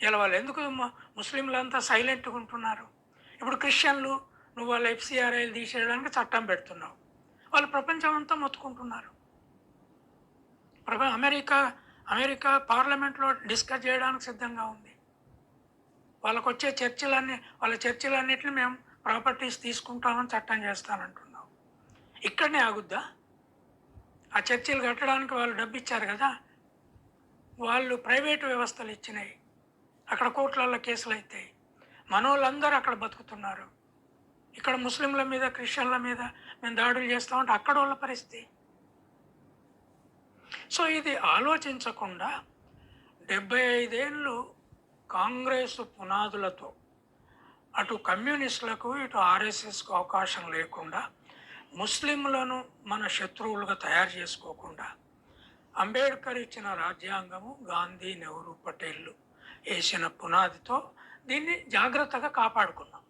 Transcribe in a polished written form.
ఇలా వాళ్ళు ఎందుకు ముస్లింలంతా సైలెంట్గా ఉంటున్నారు? ఇప్పుడు క్రిస్టియన్లు నువ్వు వాళ్ళ ఎఫ్సిఆర్ఐలు తీసేయడానికి చట్టం పెడుతున్నావు, వాళ్ళు ప్రపంచం అంతా మొత్తుకుంటున్నారు. అమెరికా అమెరికా పార్లమెంట్లో డిస్కస్ చేయడానికి సిద్ధంగా ఉంది. వాళ్ళకొచ్చే వాళ్ళ చర్చలన్నిటిని మేము ప్రాపర్టీస్ తీసుకుంటామని చట్టం చేస్తానంటున్నాం. ఇక్కడనే ఆగుద్దా? ఆ చర్చిలు కట్టడానికి వాళ్ళు డబ్బు ఇచ్చారు కదా, వాళ్ళు ప్రైవేటు వ్యవస్థలు ఇచ్చినాయి, అక్కడ కోర్టులలో కేసులు అవుతాయి, మనోళ్ళందరూ అక్కడ బతుకుతున్నారు. ఇక్కడ ముస్లింల మీద క్రిస్టియన్ల మీద మేము దాడులు చేస్తామంటే అక్కడ వాళ్ళ పరిస్థితి. సో ఇది ఆలోచించకుండా 75 ఏళ్ళు కాంగ్రెస్ పునాదులతో అటు కమ్యూనిస్టులకు ఇటు ఆర్ఎస్ఎస్కు అవకాశం లేకుండా ముస్లింలను మన శత్రువులుగా తయారు చేసుకోకుండా అంబేద్కర్ ఇచ్చిన రాజ్యాంగము, గాంధీ, నెహ్రూ, పటేళ్ళు వేసిన పునాదితో దీన్ని జాగ్రత్తగా కాపాడుకున్నాం.